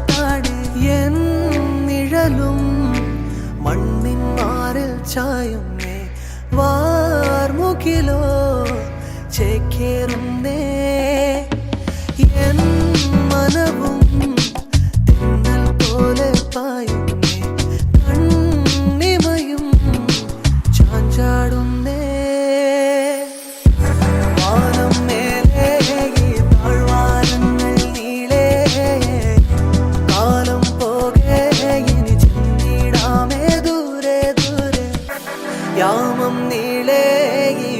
ചാരത്താണ് N നിഴലും മണ്ണിൻ മാറിൽ ചായുന്നേ വാർമുകിലോ ചേക്കേറുന്നേ N മനവും തിന്നൽ പോലെ പായുന്നേ കണ്ണിമയും ചാഞ്ചാടുന്നേ വാനം മേലെ ഈ താഴ്വാരങ്ങൾ നീളേ കാലം പോകെ ഇനി ചെന്നിടാമേ ദൂരെ ദൂരെ യാമം നീളേ ഈ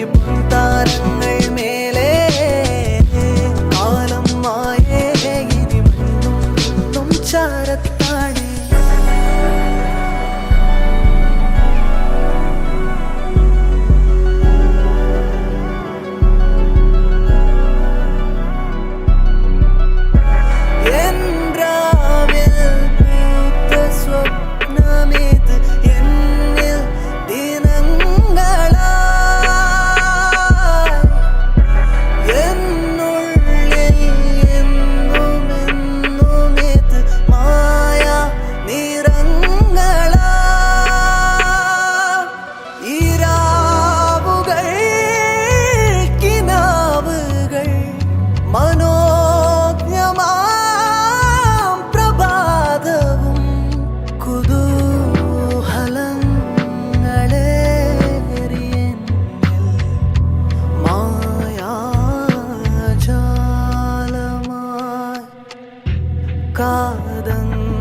താരങ്ങൾ മേലെ കാലം മായേ ഇനി മണ്ണും ചാരത്താണ് കാതങ്ങൾ